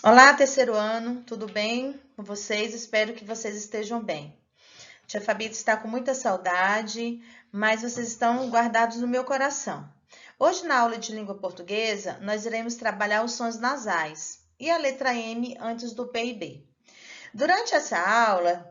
Olá, terceiro ano, tudo bem com vocês? Espero que vocês estejam bem. Tia Fabi está com muita saudade, mas vocês estão guardados no meu coração. Hoje, na aula de língua portuguesa, nós iremos trabalhar os sons nasais e a letra M antes do P e B. Durante essa aula,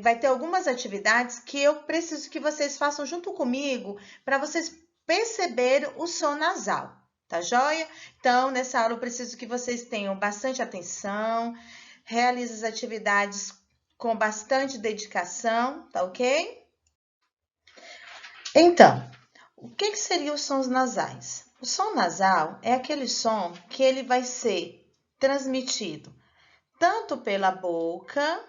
vai ter algumas atividades que eu preciso que vocês façam junto comigo para vocês perceberem o som nasal. Tá joia? Então, nessa aula eu preciso que vocês tenham bastante atenção, realizem as atividades com bastante dedicação, tá ok? Então, o que seriam os sons nasais? O som nasal é aquele som que ele vai ser transmitido tanto pela boca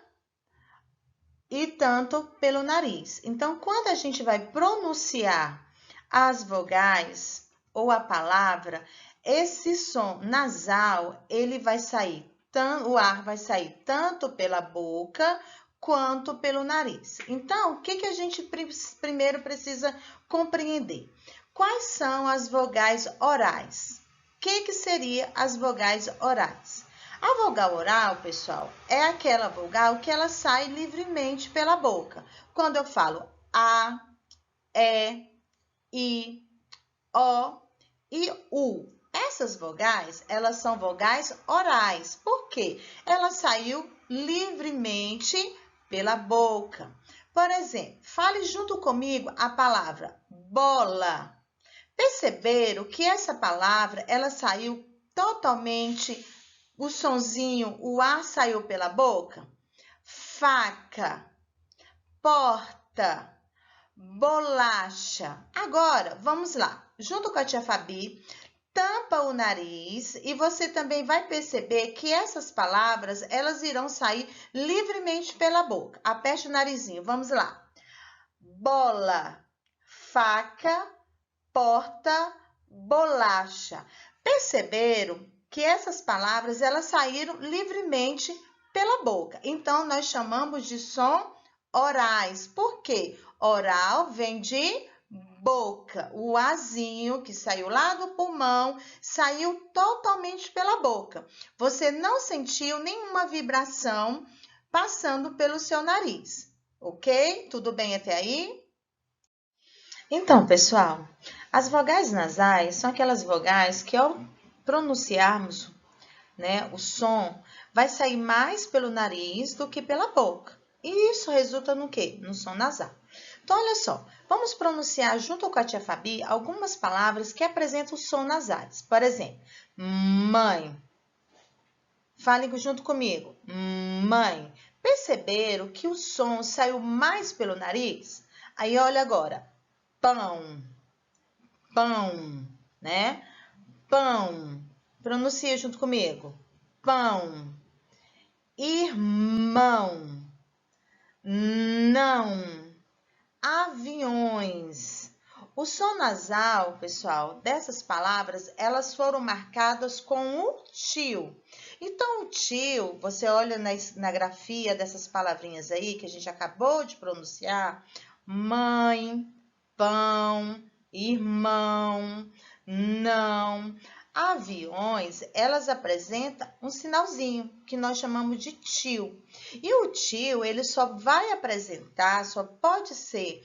e tanto pelo nariz. Então, quando a gente vai pronunciar as vogais ou a palavra, esse som nasal, ele vai sair, o ar vai sair tanto pela boca quanto pelo nariz. Então, o que a gente primeiro precisa compreender? Quais são as vogais orais? O que seriam as vogais orais? A vogal oral, pessoal, é aquela vogal que ela sai livremente pela boca. Quando eu falo A, E, I, O e U. Essas vogais, elas são vogais orais. Por quê? Ela saiu livremente pela boca. Por exemplo, fale junto comigo a palavra bola. Perceberam que essa palavra, ela saiu totalmente, o sonzinho, o ar saiu pela boca? Faca, porta, bolacha. Agora, vamos lá. Junto com a tia Fabi, tampa o nariz e você também vai perceber que essas palavras, elas irão sair livremente pela boca. Aperte o narizinho, vamos lá. Bola, faca, porta, bolacha. Perceberam que essas palavras, elas saíram livremente pela boca. Então, nós chamamos de som orais. Por quê? Oral vem de boca. O azinho que saiu lá do pulmão saiu totalmente pela boca. Você não sentiu nenhuma vibração passando pelo seu nariz, ok? Tudo bem até aí? Então, pessoal, as vogais nasais são aquelas vogais que ao pronunciarmos, né, o som, vai sair mais pelo nariz do que pela boca. E isso resulta no quê? No som nasal. Então, olha só, vamos pronunciar junto com a tia Fabi algumas palavras que apresentam som nasais. Por exemplo, mãe. Falem junto comigo. Mãe. Perceberam que o som saiu mais pelo nariz? Aí, olha agora. Pão, pão, né? Pão. Pronuncia junto comigo. Pão. Irmão. Não. Aviões. O som nasal, pessoal, dessas palavras, elas foram marcadas com o tio. Então, o tio, você olha na grafia dessas palavrinhas aí que a gente acabou de pronunciar, mãe, pão, irmão, não. Aviões, elas apresentam um sinalzinho que nós chamamos de tio. E o tio, ele só vai apresentar, só pode ser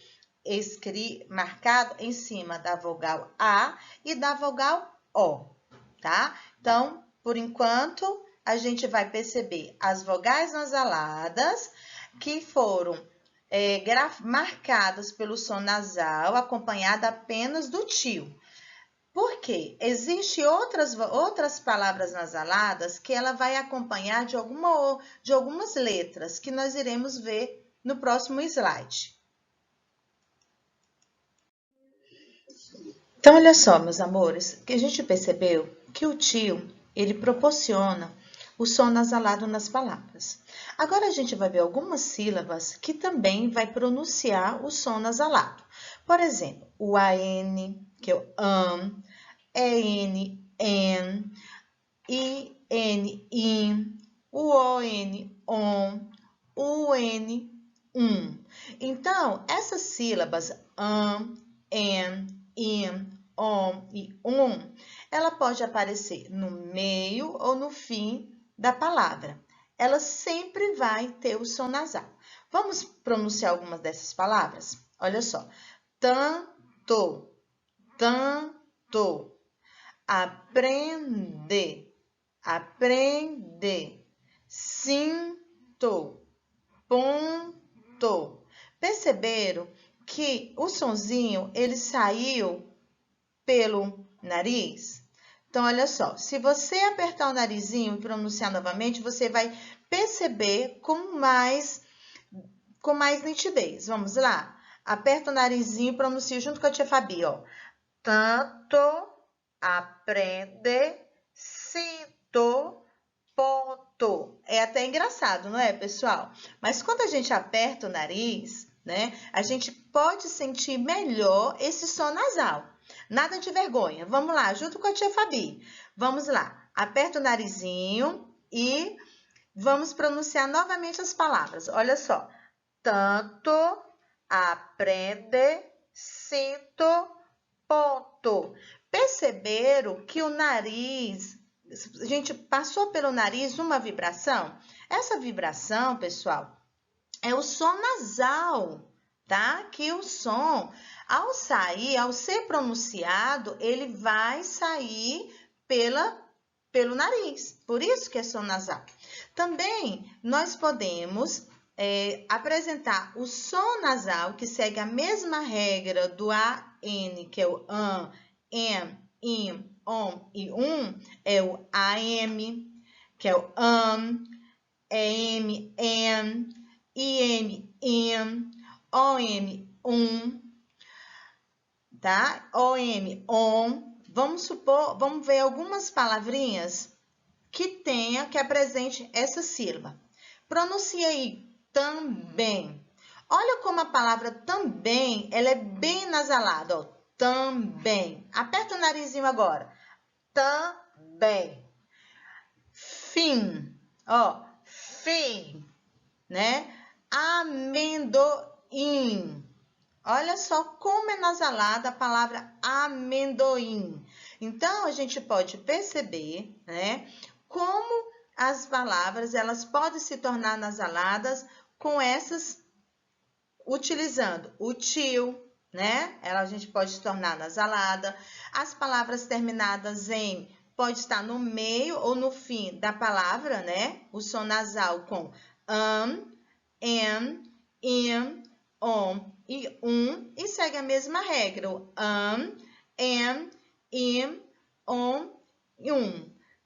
marcado em cima da vogal A e da vogal O, tá? Então, por enquanto, a gente vai perceber as vogais nasaladas que foram marcadas pelo som nasal, acompanhada apenas do tio. Por quê? Existem outras palavras nasaladas que ela vai acompanhar de algumas letras que nós iremos ver no próximo slide. Então, olha só, meus amores, que a gente percebeu que o tio, ele proporciona o som nasalado nas palavras. Agora, a gente vai ver algumas sílabas que também vai pronunciar o som nasalado. Por exemplo, o AN, que é o AM, EN, EN, IN, IN, o ON, ON, UN, Então, essas sílabas EN, IN, ON e ela pode aparecer no meio ou no fim da palavra. Ela sempre vai ter o som nasal. Vamos pronunciar algumas dessas palavras? Olha só. Tanto, tanto. Aprende, aprende. Sinto, ponto. Perceberam que o sonzinho, ele saiu pelo nariz? Então, olha só, se você apertar o narizinho e pronunciar novamente, você vai perceber com mais nitidez. Vamos lá? Aperta o narizinho e pronuncia junto com a tia Fabi, ó. Tanto, aprende, sinto, ponto. É até engraçado, não é, pessoal? Mas quando a gente aperta o nariz, né, a gente pode sentir melhor esse som nasal. Nada de vergonha. Vamos lá, junto com a tia Fabi. Vamos lá. Aperta o narizinho e vamos pronunciar novamente as palavras. Olha só. Tanto, aprende, sinto, ponto. Perceberam que o nariz, a gente passou pelo nariz uma vibração? Essa vibração, pessoal, é o som nasal, tá? Que o som, ao sair, ao ser pronunciado, ele vai sair pelo nariz. Por isso que é som nasal. Também nós podemos apresentar o som nasal, que segue a mesma regra do AN, que é o AN, EM, IM, OM e é o AM, que é o EM, EM, IM, IM, OM, tá? OM, OM. Vamos ver algumas palavrinhas que apresente essa sílaba. Pronuncia aí, também. Olha como a palavra também, ela é bem nasalada, ó. Também. Aperta o narizinho agora. Também. Fim. Ó, fim, né? Amendoim. Olha só como é nasalada a palavra amendoim. Então, a gente pode perceber, né, como as palavras elas podem se tornar nasaladas com essas, utilizando o tio, né? A gente pode se tornar nasalada. As palavras terminadas em pode estar no meio ou no fim da palavra, né? O som nasal com em, om e e segue a mesma regra, o em, im, om e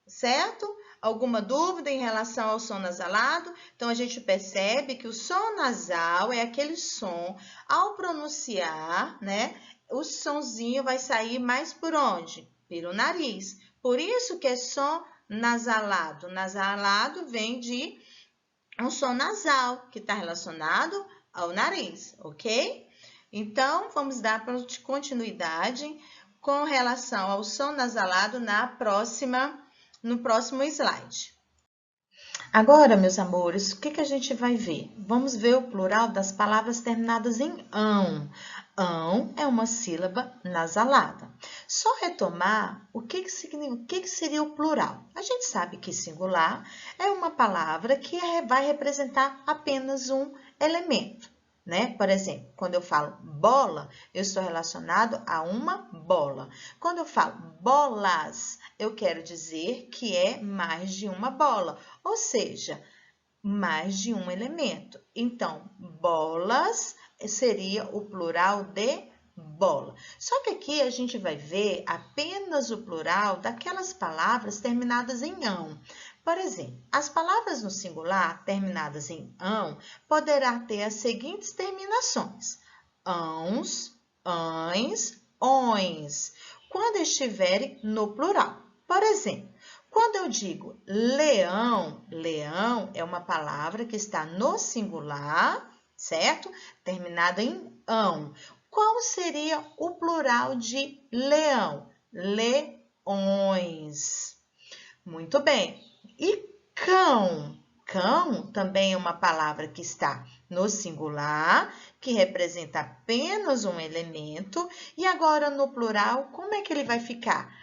certo? Alguma dúvida em relação ao som nasalado? Então, a gente percebe que o som nasal é aquele som, ao pronunciar, né? O sonzinho vai sair mais por onde? Pelo nariz. Por isso que é som nasalado. Nasalado vem de um som nasal, que está relacionado ao nariz, ok? Então, vamos dar continuidade com relação ao som nasalado no próximo slide. Agora, meus amores, o que a gente vai ver? Vamos ver o plural das palavras terminadas em ão. Ão é uma sílaba nasalada. Só retomar o que seria o plural. A gente sabe que singular é uma palavra que vai representar apenas um elemento, né? Por exemplo, quando eu falo bola, eu estou relacionado a uma bola. Quando eu falo bolas, eu quero dizer que é mais de uma bola, ou seja, mais de um elemento. Então, bolas seria o plural de bola. Só que aqui a gente vai ver apenas o plural daquelas palavras terminadas em ão. Por exemplo, as palavras no singular terminadas em ão poderá ter as seguintes terminações: ãos, ães, ões, quando estiverem no plural. Por exemplo, quando eu digo leão, leão é uma palavra que está no singular, certo? Terminada em ão. Qual seria o plural de leão? Leões. Muito bem. E cão? Cão também é uma palavra que está no singular, que representa apenas um elemento. E agora, no plural, como é que ele vai ficar?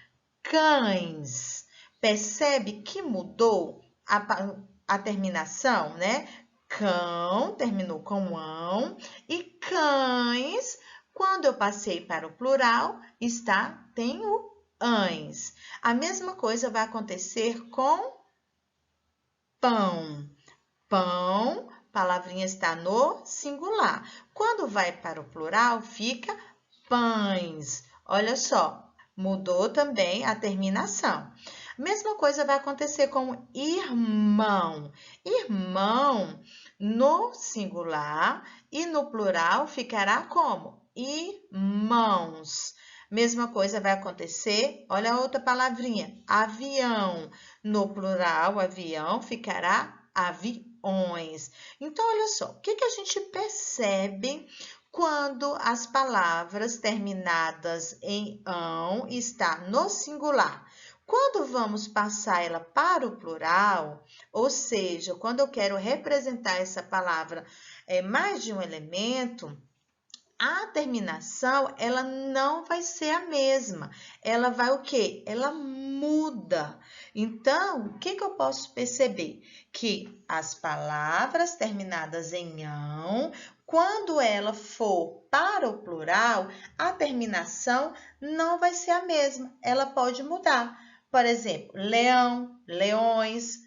Cães. Percebe que mudou a terminação, né? Cão, terminou com ão, e cães, quando eu passei para o plural, tem o ães. A mesma coisa vai acontecer com pão. Pão, palavrinha está no singular. Quando vai para o plural, fica pães. Olha só, mudou também a terminação. Mesma coisa vai acontecer com irmão. Irmão, no singular e no plural ficará como? Irmãos. Mesma coisa vai acontecer, olha a outra palavrinha, avião. No plural, avião, ficará aviões. Então, olha só, o que a gente percebe quando as palavras terminadas em ão está no singular? Quando vamos passar ela para o plural, ou seja, quando eu quero representar essa palavra mais de um elemento, a terminação, ela não vai ser a mesma. Ela vai o quê? Ela muda. Então, o que eu posso perceber? Que as palavras terminadas em ão, quando ela for para o plural, a terminação não vai ser a mesma. Ela pode mudar. Por exemplo, leão, leões.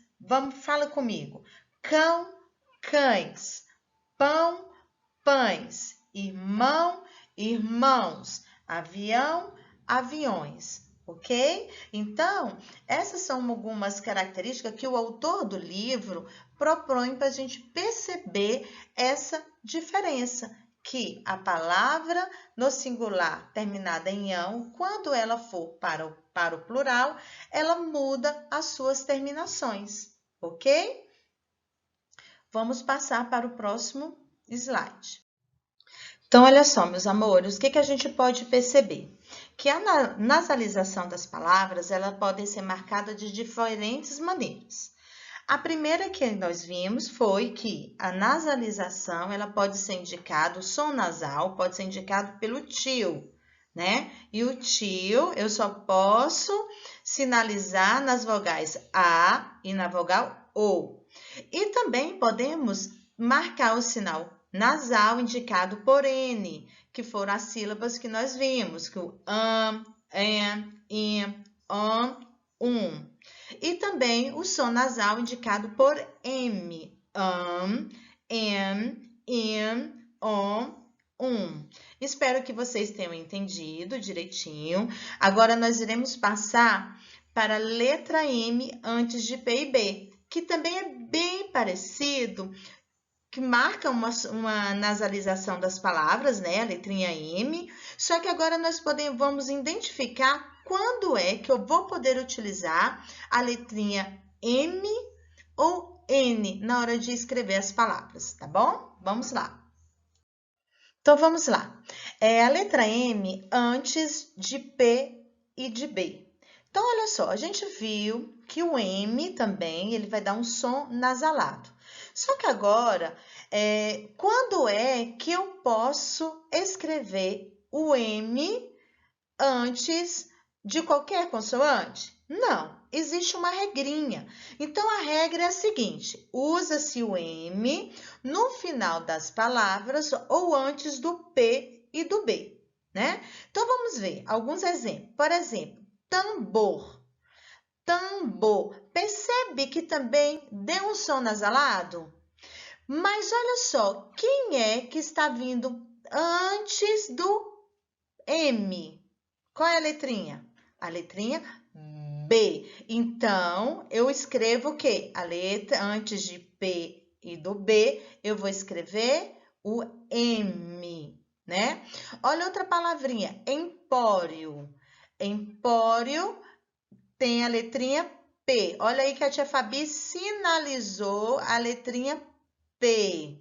Fala comigo. Cão, cães. Pão, pães. Irmão, irmãos, avião, aviões, ok? Então, essas são algumas características que o autor do livro propõe para a gente perceber essa diferença, que a palavra no singular terminada em ão, quando ela for para o plural, ela muda as suas terminações, ok? Vamos passar para o próximo slide. Então, olha só, meus amores, o que a gente pode perceber? Que a nasalização das palavras, ela pode ser marcada de diferentes maneiras. A primeira que nós vimos foi que a nasalização, ela pode ser indicada, o som nasal pode ser indicado pelo tio, né? E o tio, eu só posso sinalizar nas vogais A e na vogal O. E também podemos marcar o sinal nasal indicado por N, que foram as sílabas que nós vimos, que o im, E também o som nasal indicado por M, em, Espero que vocês tenham entendido direitinho. Agora, nós iremos passar para a letra M antes de P e B, que também é bem parecido, que marca uma nasalização das palavras, né? A letrinha M. Só que agora nós vamos identificar quando é que eu vou poder utilizar a letrinha M ou N na hora de escrever as palavras, tá bom? Vamos lá. Então, vamos lá. A letra M antes de P e de B. Então, olha só, a gente viu que o M também, ele vai dar um som nasalado. Só que agora, quando é que eu posso escrever o M antes de qualquer consoante? Não, existe uma regrinha. Então, a regra é a seguinte, usa-se o M no final das palavras ou antes do P e do B, né? Então, vamos ver alguns exemplos. Por exemplo, tambor. Tambor. Percebe que também deu um som nasalado? Mas olha só, quem é que está vindo antes do M? Qual é a letrinha? A letrinha B. Então, eu escrevo o quê? A letra antes de P e do B, eu vou escrever o M, né? Olha outra palavrinha, empório. Empório tem a letrinha P. Olha aí que a tia Fabi sinalizou a letrinha P,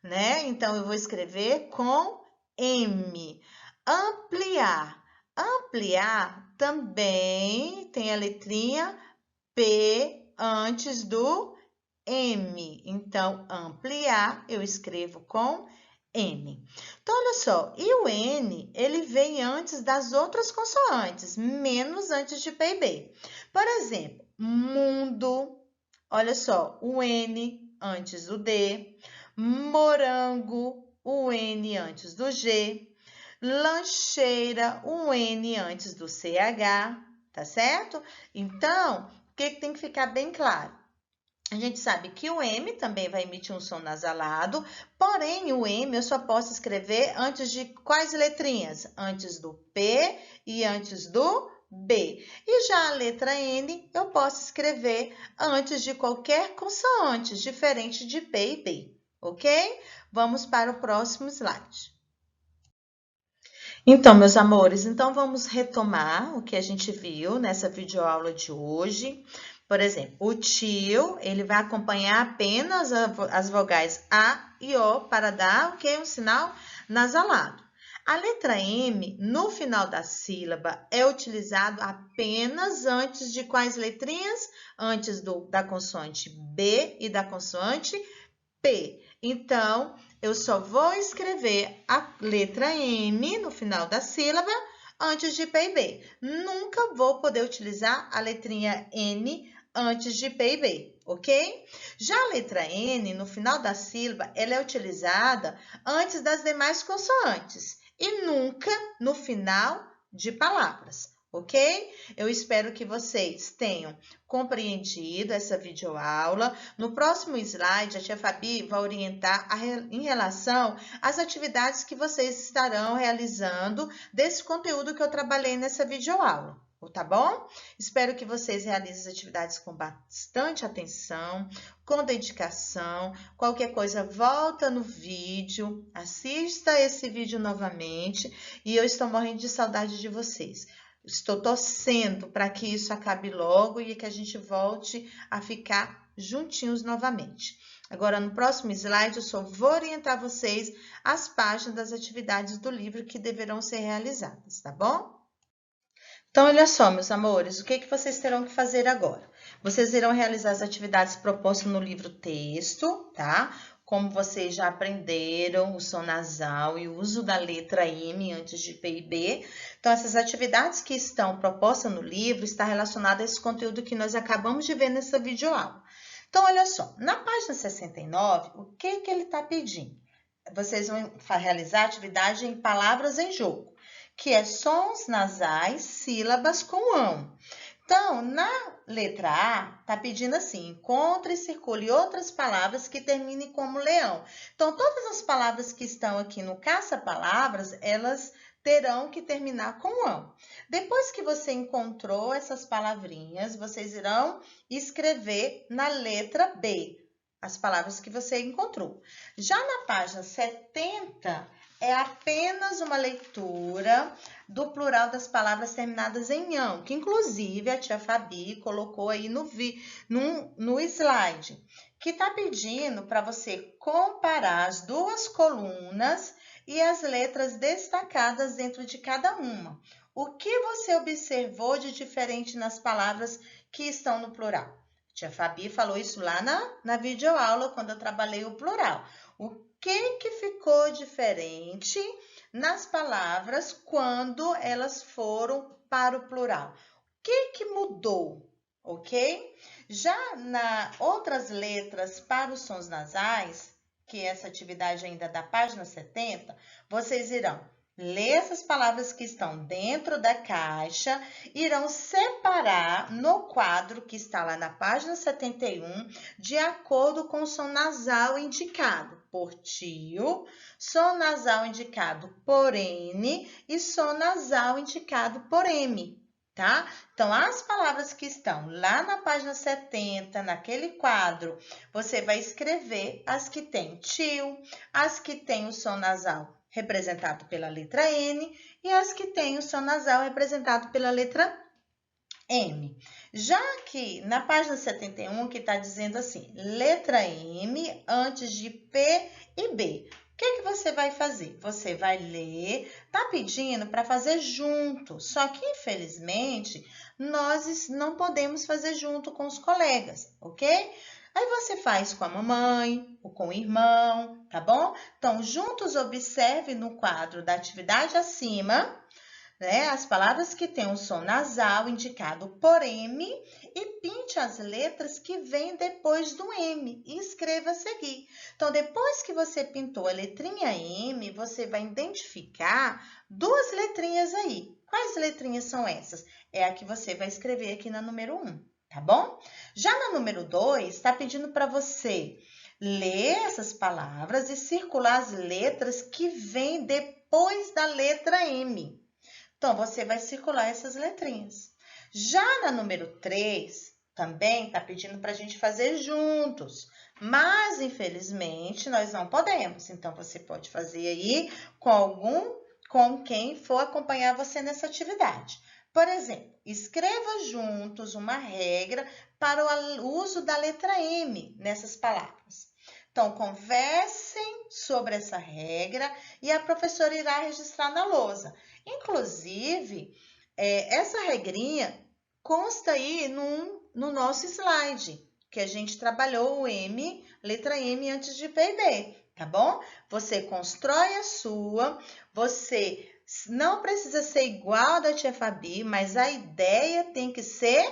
né? Então, eu vou escrever com M. Ampliar. Ampliar também tem a letrinha P antes do M. Então, ampliar eu escrevo com N. Então, olha só, e o N, ele vem antes das outras consoantes, menos antes de P e B. Por exemplo, mundo, Olha só, o N antes do D, morango, o N antes do G, lancheira, o N antes do CH, tá certo? Então, o que tem que ficar bem claro? A gente sabe que o M também vai emitir um som nasalado, porém o M eu só posso escrever antes de quais letrinhas? Antes do P e antes do B. E já a letra N eu posso escrever antes de qualquer consoante, diferente de P e B, ok? Vamos para o próximo slide. Então, meus amores, vamos retomar o que a gente viu nessa videoaula de hoje. Por exemplo, o tio, ele vai acompanhar apenas as vogais A e O para dar um sinal nasalado. A letra M, no final da sílaba, é utilizado apenas antes de quais letrinhas? Antes da consoante B e da consoante P. Então, eu só vou escrever a letra M no final da sílaba antes de P e B. Nunca vou poder utilizar a letrinha N antes de P e B, ok? Já a letra N, no final da sílaba, ela é utilizada antes das demais consoantes e nunca no final de palavras, ok? Eu espero que vocês tenham compreendido essa videoaula. No próximo slide, a tia Fabi vai orientar em relação às atividades que vocês estarão realizando desse conteúdo que eu trabalhei nessa videoaula. Tá bom? Espero que vocês realizem as atividades com bastante atenção, com dedicação. Qualquer coisa, volta no vídeo, assista esse vídeo novamente e eu estou morrendo de saudade de vocês. Estou torcendo para que isso acabe logo e que a gente volte a ficar juntinhos novamente. Agora, no próximo slide, eu só vou orientar vocês as páginas das atividades do livro que deverão ser realizadas, tá bom? Então, olha só, meus amores, o que vocês terão que fazer agora? Vocês irão realizar as atividades propostas no livro texto, tá? Como vocês já aprenderam o som nasal e o uso da letra M antes de P e B. Então, essas atividades que estão propostas no livro estão relacionadas a esse conteúdo que nós acabamos de ver nessa videoaula. Então, olha só, na página 69, o que ele está pedindo? Vocês vão realizar a atividade em palavras em jogo, que é sons nasais, sílabas com ão. Então, na letra A, está pedindo assim, encontre e circule outras palavras que terminem como leão. Então, todas as palavras que estão aqui no caça-palavras, elas terão que terminar com ão. Depois que você encontrou essas palavrinhas, vocês irão escrever na letra B as palavras que você encontrou. Já na página 70, é apenas uma leitura do plural das palavras terminadas em ão, que inclusive a tia Fabi colocou aí no slide, que está pedindo para você comparar as duas colunas e as letras destacadas dentro de cada uma. O que você observou de diferente nas palavras que estão no plural? A tia Fabi falou isso lá na videoaula, quando eu trabalhei o plural. O que ficou diferente nas palavras quando elas foram para o plural? O que mudou, ok? Já nas outras letras para os sons nasais, que essa atividade ainda da página 70, vocês irão ler essas palavras que estão dentro da caixa, irão separar no quadro que está lá na página 71, de acordo com o som nasal indicado por tio, som nasal indicado por N e som nasal indicado por M, tá? Então, as palavras que estão lá na página 70, naquele quadro, você vai escrever as que tem tio, as que tem o som nasal representado pela letra N e as que têm o som nasal representado pela letra M. Já que na página 71, que está dizendo assim, letra M antes de P e B. O que você vai fazer? Você vai ler, tá pedindo para fazer junto, só que infelizmente nós não podemos fazer junto com os colegas, ok? Aí você faz com a mamãe ou com o irmão, tá bom? Então, juntos observe no quadro da atividade acima né, as palavras que têm um som nasal indicado por M e pinte as letras que vêm depois do M e escreva a seguir. Então, depois que você pintou a letrinha M, você vai identificar duas letrinhas aí. Quais letrinhas são essas? É a que você vai escrever aqui na número 1, tá bom? Já na número 2, está pedindo para você ler essas palavras e circular as letras que vêm depois da letra M. Então, você vai circular essas letrinhas. Já na número 3, também está pedindo para a gente fazer juntos, mas infelizmente nós não podemos. Então, você pode fazer aí com quem for acompanhar você nessa atividade. Por exemplo, escreva juntos uma regra para o uso da letra M nessas palavras. Então, conversem sobre essa regra e a professora irá registrar na lousa. Inclusive, essa regrinha consta aí no nosso slide, que a gente trabalhou o M, letra M antes de P e B, tá bom? Você constrói a sua, você não precisa ser igual a da tia Fabi, mas a ideia tem que ser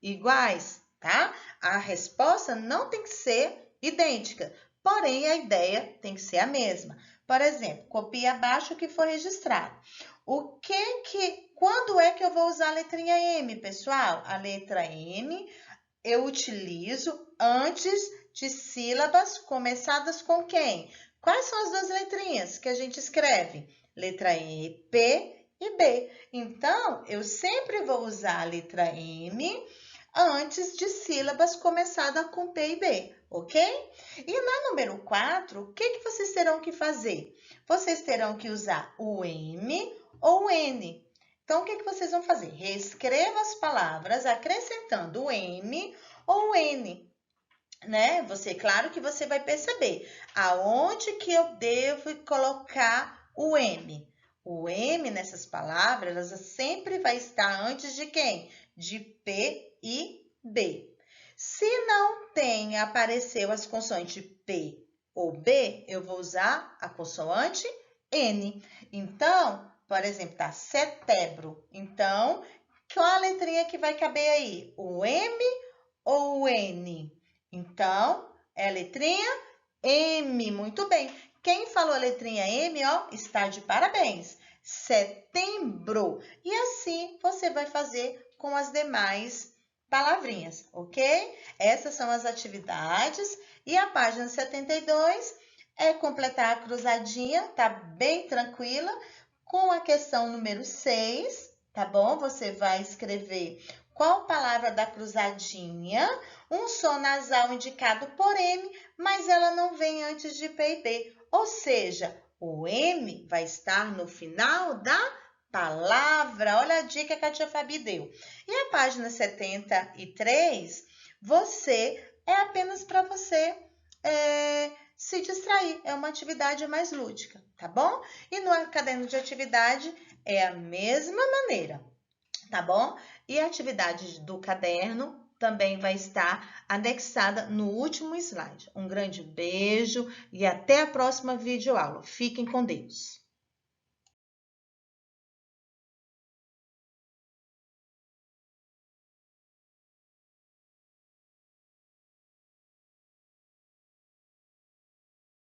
iguais, tá? A resposta não tem que ser idêntica, porém a ideia tem que ser a mesma. Por exemplo, copie abaixo o que for registrado. Quando é que eu vou usar a letrinha M, pessoal? A letra M eu utilizo antes de sílabas começadas com quem? Quais são as duas letrinhas que a gente escreve? Letra E, P e B. Então, eu sempre vou usar a letra M antes de sílabas começadas com P e B, ok? E na número 4, o que vocês terão que fazer? Vocês terão que usar o M ou o N. Então, o que vocês vão fazer? Reescreva as palavras acrescentando o M ou o N, né? Claro que você vai perceber aonde que eu devo colocar o M. O M nessas palavras, ela sempre vai estar antes de quem? De P e B. Se não apareceu as consoantes P ou B, eu vou usar a consoante N. Então, por exemplo, tá setembro. Então, qual a letrinha que vai caber aí? O M ou o N? Então, é a letrinha M. Muito bem. Quem falou a letrinha M, ó, está de parabéns. Setembro. E assim você vai fazer com as demais palavrinhas, ok? Essas são as atividades. E a página 72 é completar a cruzadinha, tá bem tranquila, com a questão número 6, tá bom? Você vai escrever qual palavra da cruzadinha, um som nasal indicado por M, mas ela não vem antes de P e B. Ou seja, o M vai estar no final da palavra. Olha a dica que a tia Fabi deu. E a página 73, é apenas para você se distrair. É uma atividade mais lúdica, tá bom? E no caderno de atividade é a mesma maneira, tá bom? E a atividade do caderno também vai estar anexada no último slide. Um grande beijo e até a próxima videoaula. Fiquem com Deus!